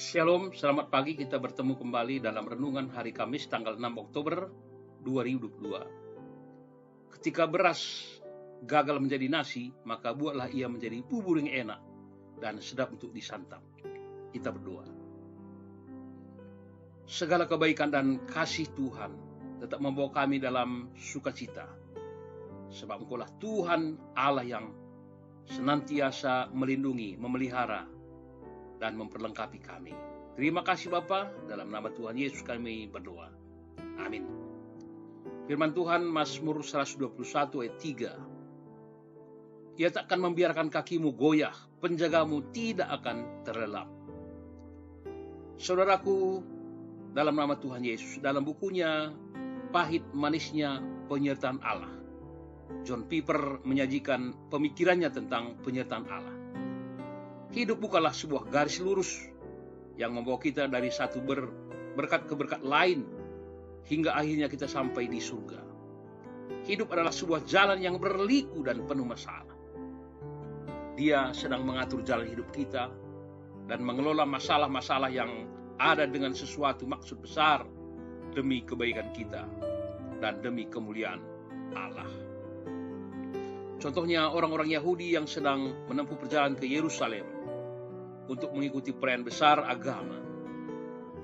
Shalom, selamat pagi. Kita bertemu kembali dalam renungan hari Kamis tanggal 6 Oktober 2022. Ketika beras gagal menjadi nasi, maka buatlah ia menjadi bubur yang enak dan sedap untuk disantap. Kita berdoa. Segala kebaikan dan kasih Tuhan tetap membawa kami dalam sukacita, sebab Engkaulah Tuhan Allah yang senantiasa melindungi, memelihara, dan memperlengkapi kami. Terima kasih Bapa, dalam nama Tuhan Yesus kami berdoa. Amin. Firman Tuhan Mazmur 121 ayat 3. Ia tak akan membiarkan kakimu goyah, penjagamu tidak akan terlelap. Saudaraku, dalam nama Tuhan Yesus, dalam bukunya Pahit Manisnya Penyertaan Allah, John Piper menyajikan pemikirannya tentang penyertaan Allah. Hidup bukanlah sebuah garis lurus yang membawa kita dari satu berkat ke berkat lain hingga akhirnya kita sampai di surga. Hidup adalah sebuah jalan yang berliku dan penuh masalah. Dia sedang mengatur jalan hidup kita dan mengelola masalah-masalah yang ada dengan sesuatu maksud besar demi kebaikan kita dan demi kemuliaan Allah. Contohnya orang-orang Yahudi yang sedang menempuh perjalanan ke Yerusalem untuk mengikuti perayaan besar agama,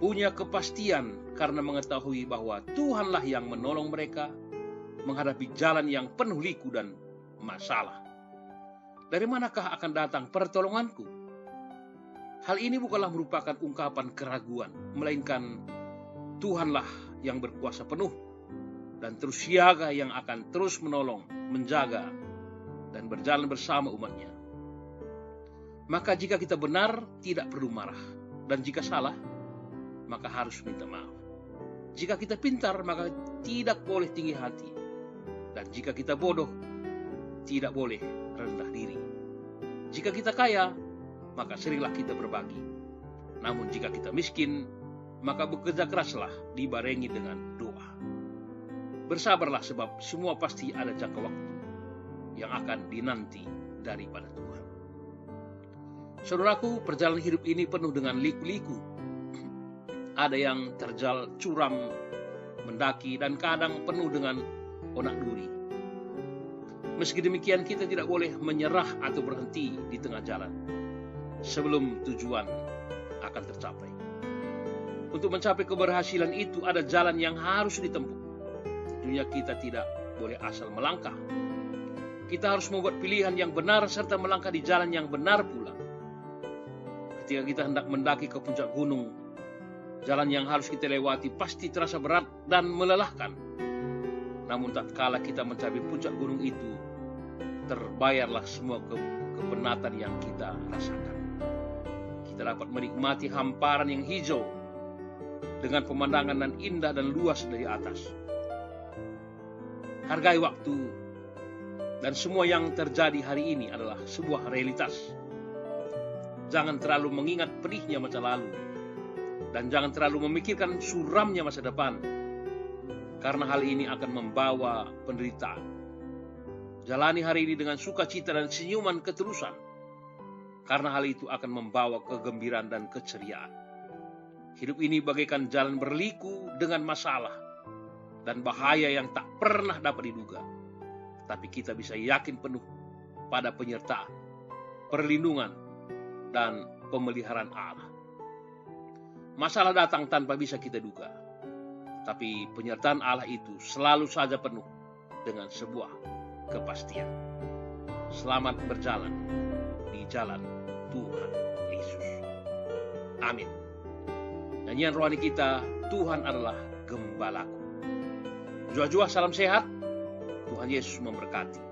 punya kepastian karena mengetahui bahwa Tuhanlah yang menolong mereka menghadapi jalan yang penuh liku dan masalah. Dari manakah akan datang pertolonganku? Hal ini bukanlah merupakan ungkapan keraguan, melainkan Tuhanlah yang berkuasa penuh dan terus siaga yang akan terus menolong, menjaga, dan berjalan bersama umatnya. Maka jika kita benar, tidak perlu marah. Dan jika salah, maka harus minta maaf. Jika kita pintar, maka tidak boleh tinggi hati. Dan jika kita bodoh, tidak boleh rendah diri. Jika kita kaya, maka seringlah kita berbagi. Namun jika kita miskin, maka bekerja keraslah dibarengi dengan doa. Bersabarlah sebab semua pasti ada jangka waktu yang akan dinanti daripada Tuhan. Saudaraku, perjalanan hidup ini penuh dengan liku-liku. Ada yang terjal curam, mendaki, dan kadang penuh dengan onak duri. Meski demikian, kita tidak boleh menyerah atau berhenti di tengah jalan sebelum tujuan akan tercapai. Untuk mencapai keberhasilan itu ada jalan yang harus ditempuh. Tentunya kita tidak boleh asal melangkah. Kita harus membuat pilihan yang benar serta melangkah di jalan yang benar pula. Ketika kita hendak mendaki ke puncak gunung, jalan yang harus kita lewati pasti terasa berat dan melelahkan. Namun tatkala kita mencapai puncak gunung itu, terbayarlah semua kepenatan yang kita rasakan. Kita dapat menikmati hamparan yang hijau dengan pemandangan dan indah dan luas dari atas. Hargai waktu, dan semua yang terjadi hari ini adalah sebuah realitas. Jangan terlalu mengingat pedihnya masa lalu, dan jangan terlalu memikirkan suramnya masa depan, karena hal ini akan membawa penderitaan. Jalani hari ini dengan sukacita dan senyuman keterusan, karena hal itu akan membawa kegembiraan dan keceriaan. Hidup ini bagaikan jalan berliku dengan masalah dan bahaya yang tak pernah dapat diduga. Tapi kita bisa yakin penuh pada penyertaan, perlindungan, dan pemeliharaan Allah. Masalah datang tanpa bisa kita duga, tapi penyertaan Allah itu selalu saja penuh dengan sebuah kepastian. Selamat berjalan di jalan Tuhan Yesus. Amin. Nyanyian rohani kita, Tuhan adalah gembalaku. Jua-jua salam sehat. Tuhan Yesus memberkati.